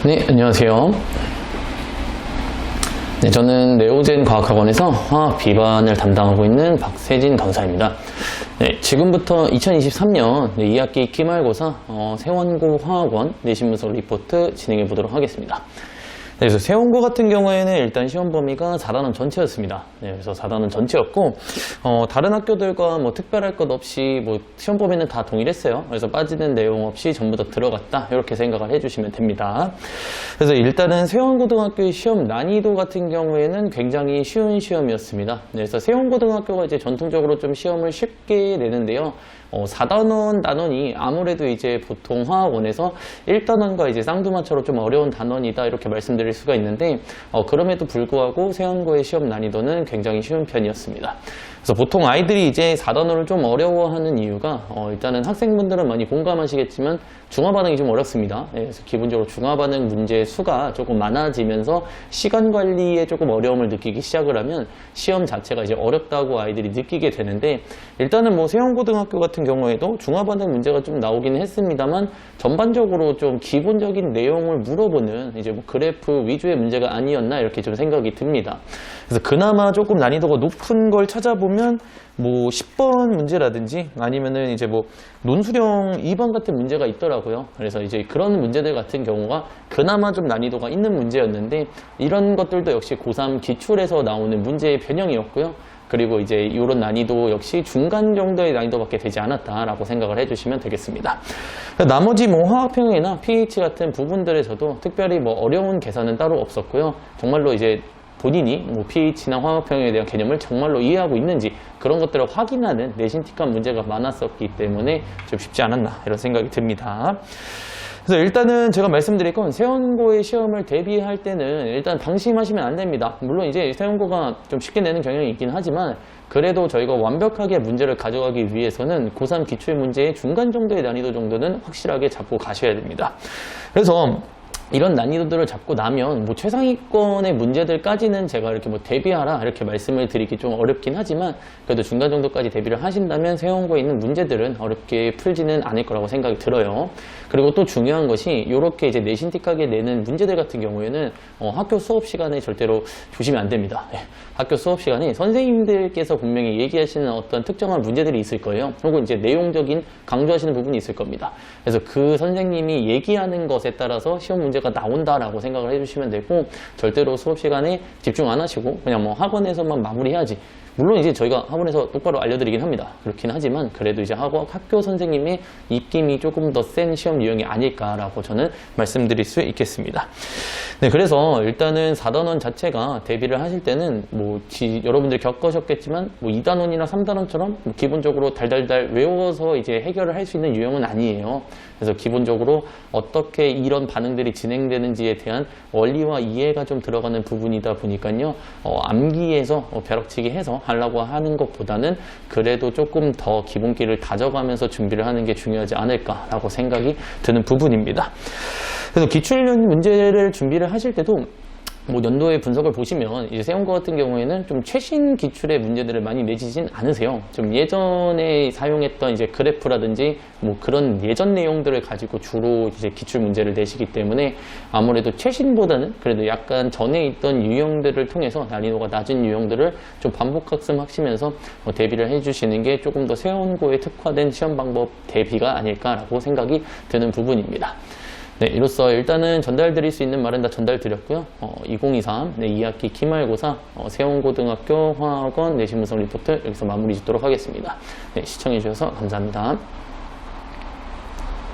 네, 안녕하세요. 네, 저는 네오젠 과학학원에서 화학 비반을 담당하고 있는 박세진 강사입니다. 네, 지금부터 2023년 2학기 기말고사 세원고 화학원 내신 분석 리포트 진행해 보도록 하겠습니다. 네, 그래서 세원고 같은 경우에는 일단 시험 범위가 4단원 전체였습니다. 네, 그래서 4단원 전체였고 다른 학교들과 뭐 특별할 것 없이 뭐 시험 범위는 다 동일했어요. 그래서 빠지는 내용 없이 전부 다 들어갔다 이렇게 생각을 해주시면 됩니다. 그래서 일단은 세원고등학교의 시험 난이도 같은 경우에는 굉장히 쉬운 시험이었습니다. 네, 그래서 세원고등학교가 이제 전통적으로 좀 시험을 쉽게 내는데요. 4단원 단원이 아무래도 이제 보통 화학원에서 1단원과 이제 쌍두마차로 좀 어려운 단원이다 이렇게 말씀드릴 수가 있는데 그럼에도 불구하고 세원고의 시험 난이도는 굉장히 쉬운 편이었습니다. 그래서 보통 아이들이 이제 4단원을 좀 어려워하는 이유가 일단은 학생분들은 많이 공감하시겠지만 중화반응이 좀 어렵습니다. 네, 그래서 기본적으로 중화반응 문제 수가 조금 많아지면서 시간 관리에 조금 어려움을 느끼기 시작을 하면 시험 자체가 이제 어렵다고 아이들이 느끼게 되는데 일단은 뭐 세원고등학교 같은 경우에도 중화반응 문제가 좀 나오긴 했습니다만 전반적으로 좀 기본적인 내용을 물어보는 이제 뭐 그래프 위주의 문제가 아니었나 이렇게 좀 생각이 듭니다. 그래서 그나마 조금 난이도가 높은 걸 찾아보면 뭐 10번 문제라든지 아니면은 이제 뭐 논술형 2번 같은 문제가 있더라고요. 그래서 이제 그런 문제들 같은 경우가 그나마 좀 난이도가 있는 문제였는데 이런 것들도 역시 고3 기출에서 나오는 문제의 변형이었고요. 그리고 이제 이런 난이도 역시 중간 정도의 난이도밖에 되지 않았다라고 생각을 해주시면 되겠습니다. 나머지 뭐 화학평형이나 pH 같은 부분들에서도 특별히 뭐 어려운 계산은 따로 없었고요. 정말로 이제 본인이 뭐 pH나 화학평형에 대한 개념을 정말로 이해하고 있는지 그런 것들을 확인하는 내신틱한 문제가 많았었기 때문에 좀 쉽지 않았나 이런 생각이 듭니다. 그래서 일단은 제가 말씀드릴 건 세원고의 시험을 대비할 때는 일단 방심하시면 안 됩니다. 물론 이제 세원고가 좀 쉽게 내는 경향이 있긴 하지만 그래도 저희가 완벽하게 문제를 가져가기 위해서는 고3 기출 문제의 중간 정도의 난이도 정도는 확실하게 잡고 가셔야 됩니다. 그래서 이런 난이도들을 잡고 나면 뭐 최상위권의 문제들까지는 제가 이렇게 뭐 대비하라 이렇게 말씀을 드리기 좀 어렵긴 하지만 그래도 중간 정도까지 대비를 하신다면 세원고에 있는 문제들은 어렵게 풀지는 않을 거라고 생각이 들어요. 그리고 또 중요한 것이 이렇게 이제 내신틱하게 내는 문제들 같은 경우에는 학교 수업 시간에 절대로 조심이 안 됩니다. 학교 수업 시간에 선생님들께서 분명히 얘기하시는 어떤 특정한 문제들이 있을 거예요. 혹은 이제 내용적인 강조하시는 부분이 있을 겁니다. 그래서 그 선생님이 얘기하는 것에 따라서 시험 문제가 나온다라고 생각을 해주시면 되고 절대로 수업 시간에 집중 안 하시고 그냥 뭐 학원에서만 마무리해야지. 물론 이제 저희가 학원에서 똑바로 알려드리긴 합니다. 그렇긴 하지만 그래도 이제 학교 선생님의 입김이 조금 더 센 시험 유형이 아닐까라고 저는 말씀드릴 수 있겠습니다. 네, 그래서 일단은 4단원 자체가 대비를 하실 때는 뭐 여러분들 겪으셨겠지만 뭐 2단원이나 3단원처럼 뭐 기본적으로 달달달 외워서 이제 해결을 할 수 있는 유형은 아니에요. 그래서 기본적으로 어떻게 이런 반응들이 진행되는지에 대한 원리와 이해가 좀 들어가는 부분이다 보니까요. 암기해서 벼락치기 해서 하려고 하는 것보다는 그래도 조금 더 기본기를 다져가면서 준비를 하는 게 중요하지 않을까라고 생각이 드는 부분입니다. 그래서 기출형 문제를 준비를 하실 때도 뭐 연도의 분석을 보시면 이제 세원고 같은 경우에는 좀 최신 기출의 문제들을 많이 내지진 않으세요. 좀 예전에 사용했던 이제 그래프라든지 뭐 그런 예전 내용들을 가지고 주로 이제 기출 문제를 내시기 때문에 아무래도 최신보다는 그래도 약간 전에 있던 유형들을 통해서 난이도가 낮은 유형들을 좀 반복 학습하시면서 대비를 해주시는 게 조금 더 세원고에 특화된 시험 방법 대비가 아닐까라고 생각이 드는 부분입니다. 네, 이로써 일단은 전달드릴 수 있는 말은 다 전달드렸고요. 2023 2학기 기말고사 세원고등학교 화학원 내신 분석 리포트 여기서 마무리 짓도록 하겠습니다. 네, 시청해주셔서 감사합니다.